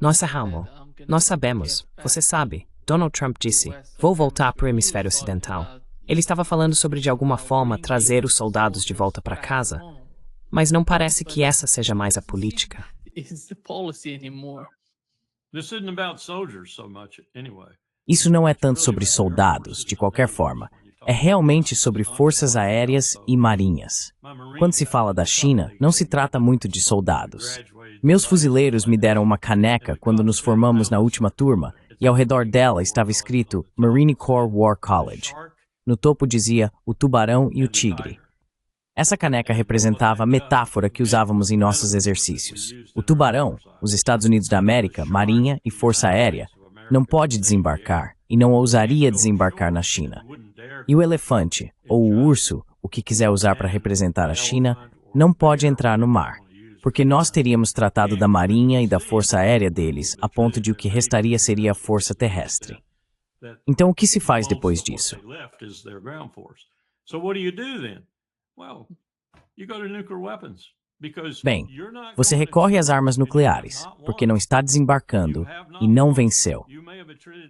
Nossa, Halmo, nós sabemos, você sabe, Donald Trump disse, vou voltar para o hemisfério ocidental. Ele estava falando sobre de alguma forma trazer os soldados de volta para casa, mas não parece que essa seja mais a política. Isso não é tanto sobre soldados, de qualquer forma. É realmente sobre forças aéreas e marinhas. Quando se fala da China, não se trata muito de soldados. Meus fuzileiros me deram uma caneca quando nos formamos na última turma, e ao redor dela estava escrito Marine Corps War College. No topo dizia o tubarão e o tigre. Essa caneca representava a metáfora que usávamos em nossos exercícios. O tubarão, os Estados Unidos da América, Marinha e Força Aérea, não pode desembarcar e não ousaria desembarcar na China. E o elefante, ou o urso, o que quiser usar para representar a China, não pode entrar no mar, porque nós teríamos tratado da Marinha e da Força Aérea deles, a ponto de o que restaria seria a Força Terrestre. Então, o que se faz depois disso? Bem, você recorre às armas nucleares, porque não está desembarcando e não venceu.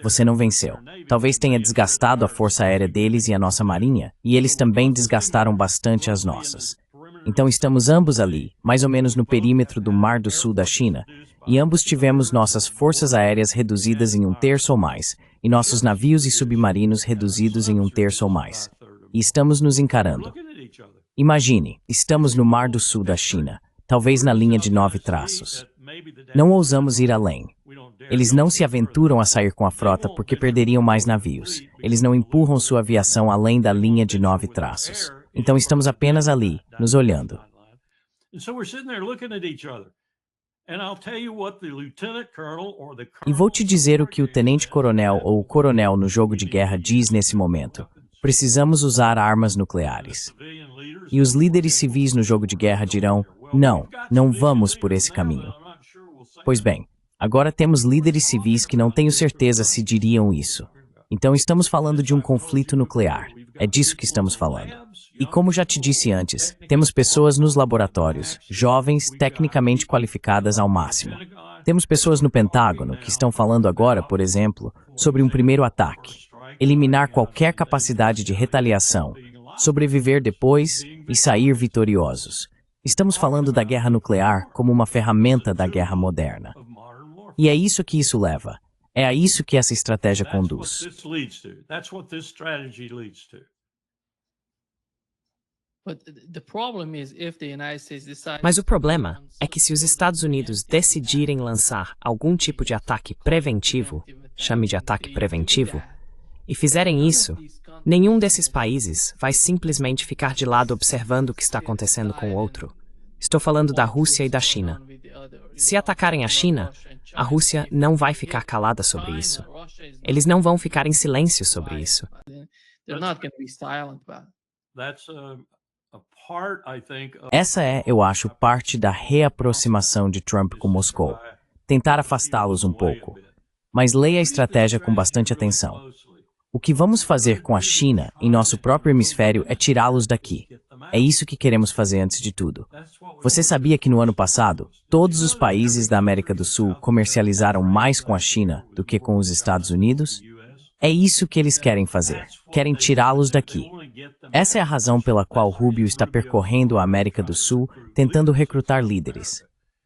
Você não venceu. Talvez tenha desgastado a força aérea deles e a nossa marinha, e eles também desgastaram bastante as nossas. Então estamos ambos ali, mais ou menos no perímetro do Mar do Sul da China, e ambos tivemos nossas forças aéreas reduzidas em 1/3 ou mais, e nossos navios e submarinos reduzidos em 1/3 ou mais. E estamos nos encarando. Imagine, estamos no Mar do Sul da China, talvez na linha de 9 traços. Não ousamos ir além. Eles não se aventuram a sair com a frota porque perderiam mais navios. Eles não empurram sua aviação além da linha de 9 traços. Então estamos apenas ali, nos olhando. E vou te dizer o que o tenente-coronel ou o coronel no jogo de guerra diz nesse momento. Precisamos usar armas nucleares. E os líderes civis no jogo de guerra dirão, não, não vamos por esse caminho. Pois bem, agora temos líderes civis que não tenho certeza se diriam isso. Então estamos falando de um conflito nuclear. É disso que estamos falando. E como já te disse antes, temos pessoas nos laboratórios, jovens, tecnicamente qualificadas ao máximo. Temos pessoas no Pentágono que estão falando agora, por exemplo, sobre um primeiro ataque. Eliminar qualquer capacidade de retaliação, sobreviver depois e sair vitoriosos. Estamos falando da guerra nuclear como uma ferramenta da guerra moderna. E é isso que isso leva. É a isso que essa estratégia conduz. Mas o problema é que se os Estados Unidos decidirem lançar algum tipo de ataque preventivo, chame de ataque preventivo, e fizerem isso, nenhum desses países vai simplesmente ficar de lado observando o que está acontecendo com o outro. Estou falando da Rússia e da China. Se atacarem a China, a Rússia não vai ficar calada sobre isso. Eles não vão ficar em silêncio sobre isso. Essa é, eu acho, parte da reaproximação de Trump com Moscou. Tentar afastá-los um pouco. Mas leia a estratégia com bastante atenção. O que vamos fazer com a China, em nosso próprio hemisfério, é tirá-los daqui. É isso que queremos fazer antes de tudo. Você sabia que no ano passado, todos os países da América do Sul comercializaram mais com a China do que com os Estados Unidos? É isso que eles querem fazer. Querem tirá-los daqui. Essa é a razão pela qual Rubio está percorrendo a América do Sul, tentando recrutar líderes.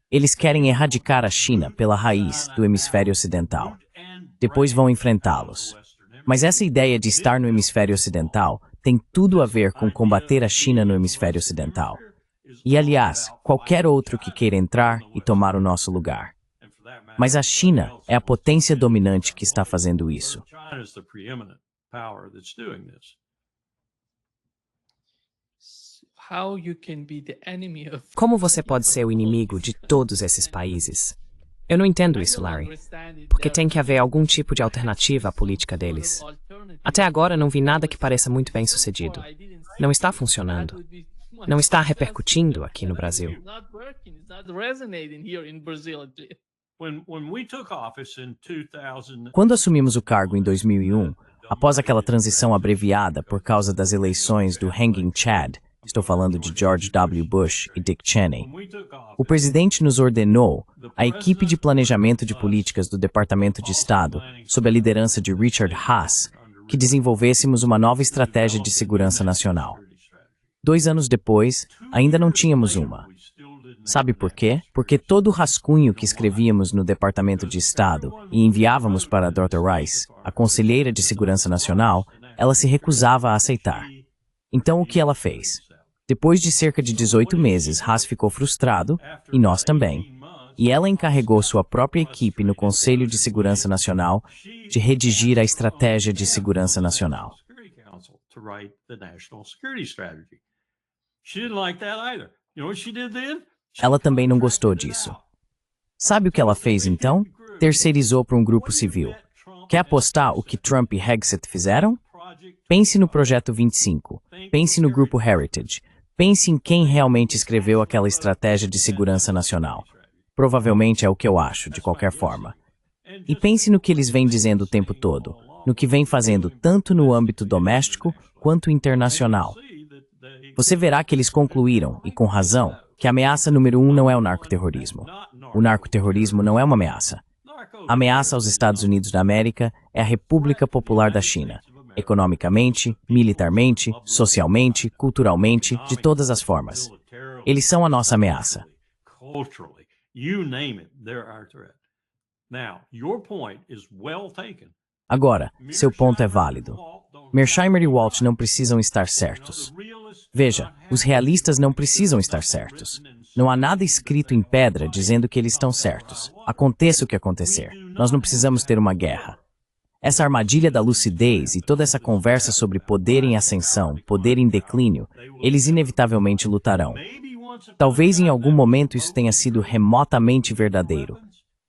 Eles querem erradicar a China pela raiz do hemisfério ocidental. Depois vão enfrentá-los. Mas essa ideia de estar no hemisfério ocidental tem tudo a ver com combater a China no hemisfério ocidental. E, aliás, qualquer outro que queira entrar e tomar o nosso lugar. Mas a China é a potência dominante que está fazendo isso. Como você pode ser o inimigo de todos esses países? Eu não entendo isso, Larry. Porque tem que haver algum tipo de alternativa à política deles. Até agora não vi nada que pareça muito bem sucedido. Não está funcionando. Não está repercutindo aqui no Brasil. Quando assumimos o cargo em 2001, após aquela transição abreviada por causa das eleições do Hanging Chad, estou falando de George W. Bush e Dick Cheney, o presidente nos ordenou, a equipe de planejamento de políticas do Departamento de Estado, sob a liderança de Richard Haass, que desenvolvêssemos uma nova estratégia de segurança nacional. 2 anos depois, ainda não tínhamos uma. Sabe por quê? Porque todo o rascunho que escrevíamos no Departamento de Estado e enviávamos para a Dr. Rice, a conselheira de Segurança Nacional, ela se recusava a aceitar. Então o que ela fez? Depois de cerca de 18 meses, Haass ficou frustrado, e nós também. E ela encarregou sua própria equipe no Conselho de Segurança Nacional de redigir a Estratégia de Segurança Nacional. Ela também não gostou disso. Sabe o que ela fez então? Terceirizou para um grupo civil. Quer apostar o que Trump e Hegseth fizeram? Pense no Projeto 25. Pense no Grupo Heritage. Pense em quem realmente escreveu aquela estratégia de segurança nacional. Provavelmente é o que eu acho, de qualquer forma. E pense no que eles vêm dizendo o tempo todo, no que vêm fazendo tanto no âmbito doméstico quanto internacional. Você verá que eles concluíram, e com razão, que a ameaça número 1 não é o narcoterrorismo. O narcoterrorismo não é uma ameaça. A ameaça aos Estados Unidos da América é a República Popular da China, economicamente, militarmente, socialmente, culturalmente, de todas as formas. Eles são a nossa ameaça. Agora, seu ponto é válido. Mearsheimer e Walsh não precisam estar certos. Veja, os realistas não precisam estar certos. Não há nada escrito em pedra dizendo que eles estão certos. Aconteça o que acontecer. Nós não precisamos ter uma guerra. Essa armadilha da lucidez e toda essa conversa sobre poder em ascensão, poder em declínio, eles inevitavelmente lutarão. Talvez em algum momento isso tenha sido remotamente verdadeiro.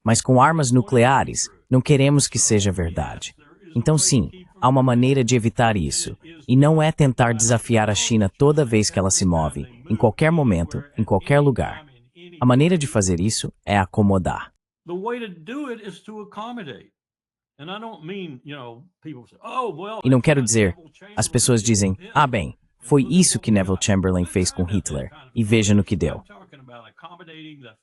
Mas com armas nucleares, não queremos que seja verdade. Então sim, há uma maneira de evitar isso. E não é tentar desafiar a China toda vez que ela se move, em qualquer momento, em qualquer lugar. A maneira de fazer isso é acomodar. E não quero dizer, as pessoas dizem, bem, foi isso que Neville Chamberlain fez com Hitler, e veja no que deu.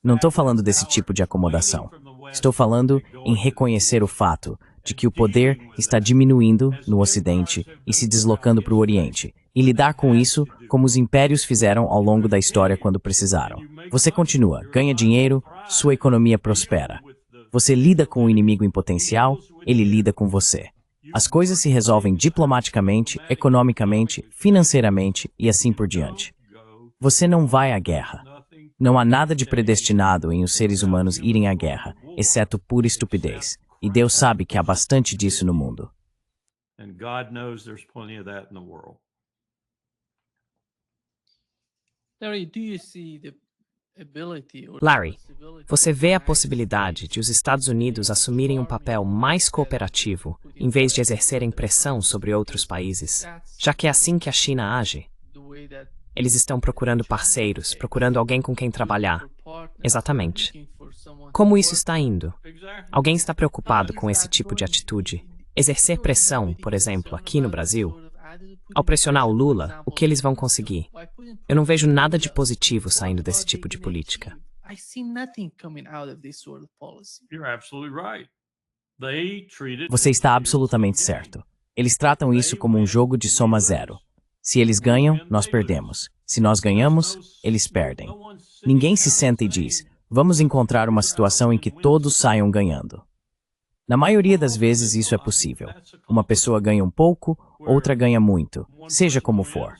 Não estou falando desse tipo de acomodação. Estou falando em reconhecer o fato de que o poder está diminuindo no Ocidente e se deslocando para o Oriente, e lidar com isso como os impérios fizeram ao longo da história quando precisaram. Você continua, ganha dinheiro, sua economia prospera. Você lida com o inimigo em potencial, ele lida com você. As coisas se resolvem diplomaticamente, economicamente, financeiramente e assim por diante. Você não vai à guerra. Não há nada de predestinado em os seres humanos irem à guerra, exceto pura estupidez. E Deus sabe que há bastante disso no mundo. Larry, você vê a possibilidade de os Estados Unidos assumirem um papel mais cooperativo, em vez de exercerem pressão sobre outros países, já que é assim que a China age? Eles estão procurando parceiros, procurando alguém com quem trabalhar. Exatamente. Como isso está indo? Alguém está preocupado com esse tipo de atitude? Exercer pressão, por exemplo, aqui no Brasil? Ao pressionar o Lula, o que eles vão conseguir? Eu não vejo nada de positivo saindo desse tipo de política. Você está absolutamente certo. Eles tratam isso como um jogo de soma zero. Se eles ganham, nós perdemos. Se nós ganhamos, eles perdem. Ninguém se senta e diz, vamos encontrar uma situação em que todos saiam ganhando. Na maioria das vezes isso é possível. Uma pessoa ganha um pouco, outra ganha muito, seja como for.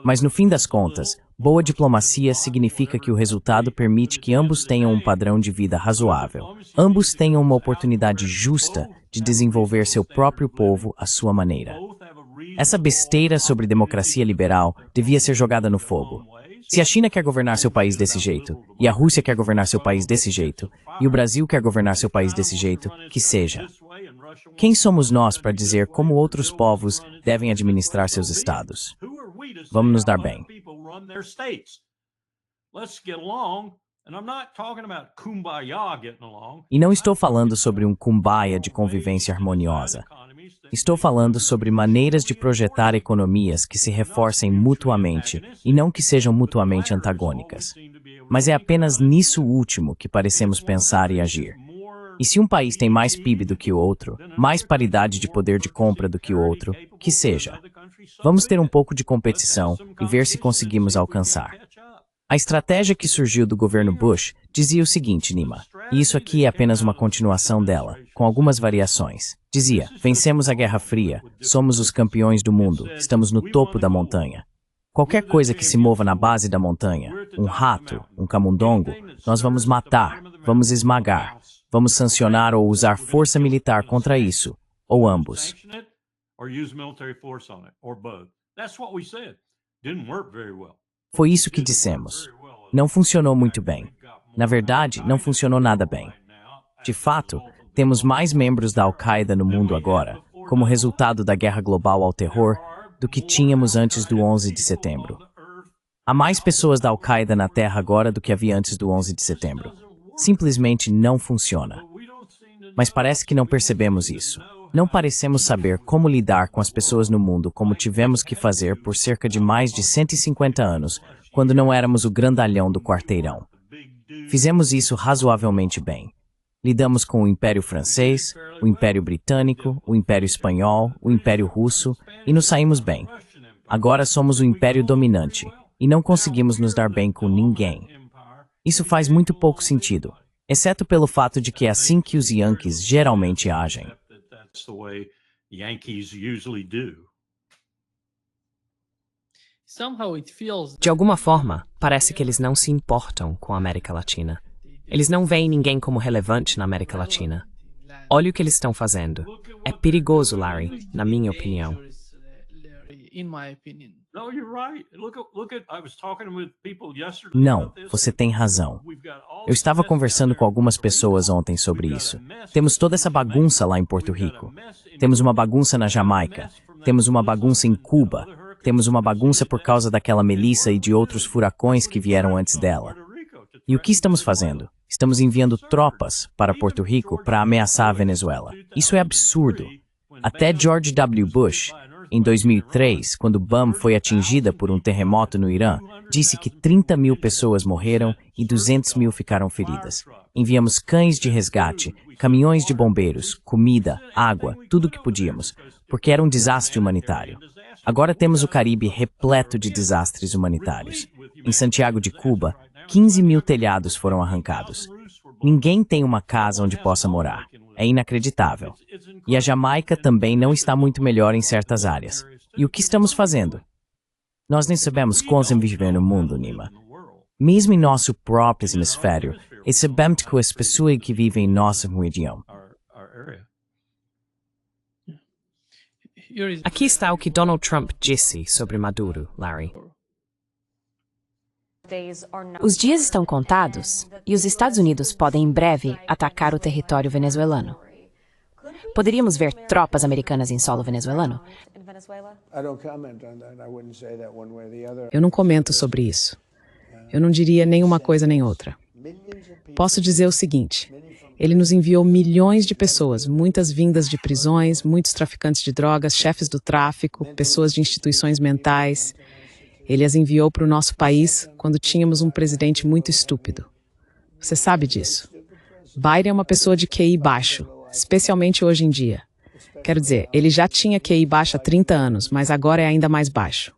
Mas no fim das contas, boa diplomacia significa que o resultado permite que ambos tenham um padrão de vida razoável. Ambos tenham uma oportunidade justa de desenvolver seu próprio povo à sua maneira. Essa besteira sobre democracia liberal devia ser jogada no fogo. Se a China quer governar seu país desse jeito, e a Rússia quer governar seu país desse jeito, e o Brasil quer governar seu país desse jeito, que seja. Quem somos nós para dizer como outros povos devem administrar seus estados? Vamos nos dar bem. E não estou falando sobre um kumbaya de convivência harmoniosa. Estou falando sobre maneiras de projetar economias que se reforcem mutuamente e não que sejam mutuamente antagônicas. Mas é apenas nisso último que parecemos pensar e agir. E se um país tem mais PIB do que o outro, mais paridade de poder de compra do que o outro, que seja, vamos ter um pouco de competição e ver se conseguimos alcançar. A estratégia que surgiu do governo Bush dizia o seguinte, Nima, e isso aqui é apenas uma continuação dela, com algumas variações. Dizia, vencemos a Guerra Fria, somos os campeões do mundo, estamos no topo da montanha. Qualquer coisa que se mova na base da montanha, um rato, um camundongo, nós vamos matar, vamos esmagar, vamos sancionar ou usar força militar contra isso, ou ambos. Foi isso que dissemos. Não funcionou muito bem. Na verdade, não funcionou nada bem. De fato, temos mais membros da Al-Qaeda no mundo agora, como resultado da guerra global ao terror, do que tínhamos antes do 11 de setembro. Há mais pessoas da Al-Qaeda na Terra agora do que havia antes do 11 de setembro. Simplesmente não funciona. Mas parece que não percebemos isso. Não parecemos saber como lidar com as pessoas no mundo como tivemos que fazer por cerca de mais de 150 anos, quando não éramos o grandalhão do quarteirão. Fizemos isso razoavelmente bem. Lidamos com o Império Francês, o Império Britânico, o Império Espanhol, o Império Russo, e nos saímos bem. Agora somos o Império dominante, e não conseguimos nos dar bem com ninguém. Isso faz muito pouco sentido, exceto pelo fato de que é assim que os Yankees geralmente agem. De alguma forma, parece que eles não se importam com a América Latina. Eles não veem ninguém como relevante na América Latina. Olha o que eles estão fazendo. É perigoso, Larry, na minha opinião. Não, você tem razão. Eu estava conversando com algumas pessoas ontem sobre isso. Temos toda essa bagunça lá em Porto Rico. Temos uma bagunça na Jamaica. Temos uma bagunça em Cuba. Temos uma bagunça por causa daquela Melissa e de outros furacões que vieram antes dela. E o que estamos fazendo? Estamos enviando tropas para Porto Rico para ameaçar a Venezuela. Isso é absurdo. Até George W. Bush, em 2003, quando BAM foi atingida por um terremoto no Irã, disse que 30 mil pessoas morreram e 200 mil ficaram feridas. Enviamos cães de resgate, caminhões de bombeiros, comida, água, tudo o que podíamos, porque era um desastre humanitário. Agora temos o Caribe repleto de desastres humanitários. Em Santiago de Cuba, 15 mil telhados foram arrancados. Ninguém tem uma casa onde possa morar. É inacreditável. E a Jamaica também não está muito melhor em certas áreas. E o que estamos fazendo? Nós nem sabemos como viver no mundo, Nima. Mesmo em nosso próprio hemisfério, e sabemos que as pessoas que vivem em nossa região. Aqui está o que Donald Trump disse sobre Maduro, Larry. Os dias estão contados e os Estados Unidos podem em breve atacar o território venezuelano. Poderíamos ver tropas americanas em solo venezuelano? Eu não comento sobre isso. Eu não diria nem uma coisa nem outra. Posso dizer o seguinte: ele nos enviou milhões de pessoas, muitas vindas de prisões, muitos traficantes de drogas, chefes do tráfico, pessoas de instituições mentais. Ele as enviou para o nosso país quando tínhamos um presidente muito estúpido. Você sabe disso. Biden é uma pessoa de QI baixo, especialmente hoje em dia. Quero dizer, ele já tinha QI baixo há 30 anos, mas agora é ainda mais baixo.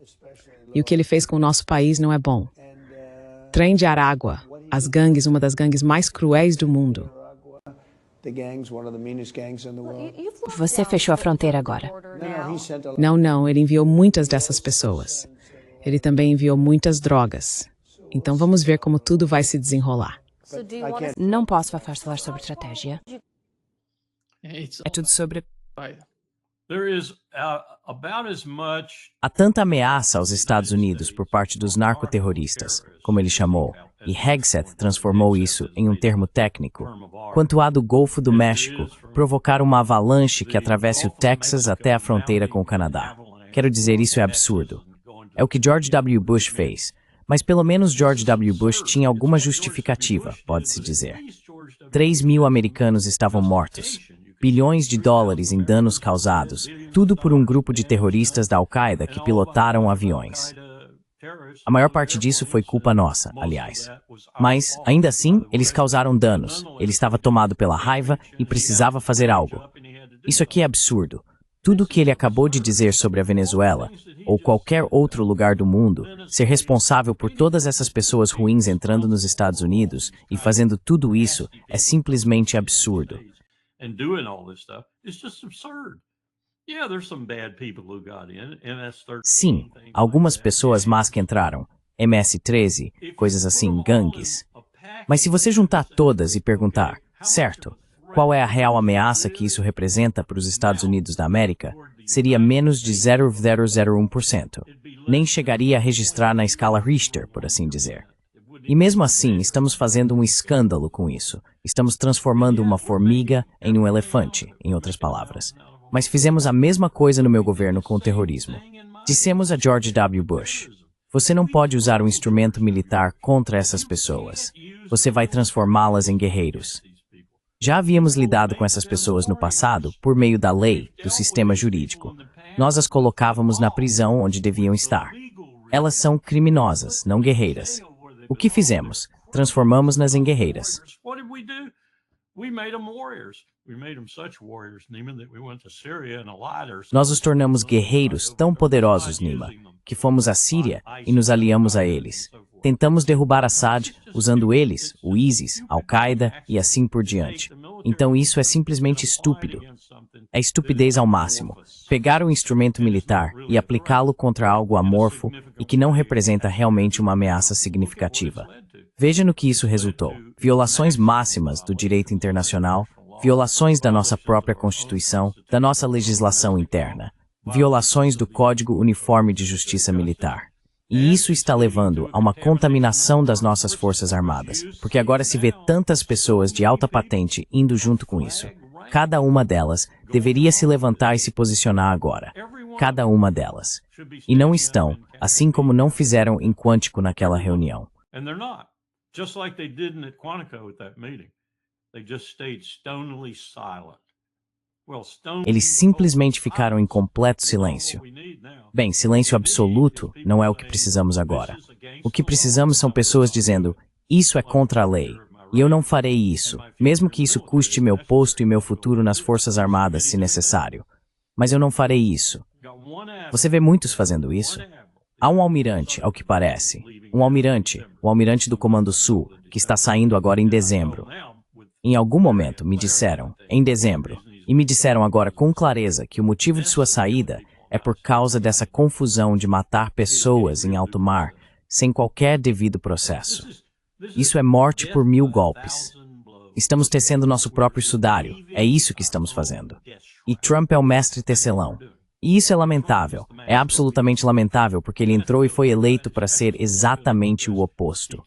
E o que ele fez com o nosso país não é bom. Trem de Aragua, as gangues, uma das gangues mais cruéis do mundo. Você fechou a fronteira agora. Não, ele enviou muitas dessas pessoas. Ele também enviou muitas drogas. Então vamos ver como tudo vai se desenrolar. Não posso falar sobre estratégia. É tudo sobre... Há tanta ameaça aos Estados Unidos por parte dos narcoterroristas, como ele chamou, e Hegseth transformou isso em um termo técnico, quanto há do Golfo do México provocar uma avalanche que atravesse o Texas até a fronteira com o Canadá. Quero dizer, isso é absurdo. É o que George W. Bush fez, mas pelo menos George W. Bush tinha alguma justificativa, pode-se dizer. 3 mil americanos estavam mortos. bilhões de dólares em danos causados, tudo por um grupo de terroristas da Al-Qaeda que pilotaram aviões. A maior parte disso foi culpa nossa, aliás. Mas, ainda assim, eles causaram danos. Ele estava tomado pela raiva e precisava fazer algo. Isso aqui é absurdo. Tudo o que ele acabou de dizer sobre a Venezuela, ou qualquer outro lugar do mundo, ser responsável por todas essas pessoas ruins entrando nos Estados Unidos e fazendo tudo isso, é simplesmente absurdo. Sim, algumas pessoas más que entraram, MS-13, coisas assim, gangues. Mas se você juntar todas e perguntar, certo, qual é a real ameaça que isso representa para os Estados Unidos da América, seria menos de 0,001%. Nem chegaria a registrar na escala Richter, por assim dizer. E mesmo assim, estamos fazendo um escândalo com isso. Estamos transformando uma formiga em um elefante, em outras palavras. Mas fizemos a mesma coisa no meu governo com o terrorismo. Dissemos a George W. Bush, você não pode usar um instrumento militar contra essas pessoas. Você vai transformá-las em guerreiros. Já havíamos lidado com essas pessoas no passado por meio da lei, do sistema jurídico. Nós as colocávamos na prisão onde deviam estar. Elas são criminosas, não guerreiras. O que fizemos? Transformamos-nas em guerreiras. Nós os tornamos guerreiros tão poderosos, Nima, que fomos à Síria e nos aliamos a eles. Tentamos derrubar Assad usando eles, o ISIS, Al-Qaeda e assim por diante. Então isso é simplesmente estúpido. É estupidez ao máximo. Pegar um instrumento militar e aplicá-lo contra algo amorfo e que não representa realmente uma ameaça significativa. Veja no que isso resultou. Violações máximas do direito internacional, violações da nossa própria Constituição, da nossa legislação interna, violações do Código Uniforme de Justiça Militar. E isso está levando a uma contaminação das nossas Forças Armadas, porque agora se vê tantas pessoas de alta patente indo junto com isso. Cada uma delas deveria se levantar e se posicionar agora. Cada uma delas. E não estão, assim como não fizeram em Quantico naquela reunião. Eles simplesmente ficaram em completo silêncio. Bem, silêncio absoluto não é o que precisamos agora. O que precisamos são pessoas dizendo, isso é contra a lei, e eu não farei isso, mesmo que isso custe meu posto e meu futuro nas Forças Armadas se necessário. Mas eu não farei isso. Você vê muitos fazendo isso? Há um almirante, ao que parece. O almirante do Comando Sul, que está saindo agora em dezembro. Em algum momento me disseram, em dezembro, e me disseram agora com clareza que o motivo de sua saída é por causa dessa confusão de matar pessoas em alto mar sem qualquer devido processo. Isso é morte por 1000 golpes. Estamos tecendo nosso próprio sudário, é isso que estamos fazendo. E Trump é o mestre tecelão. E isso é lamentável, é absolutamente lamentável porque ele entrou e foi eleito para ser exatamente o oposto.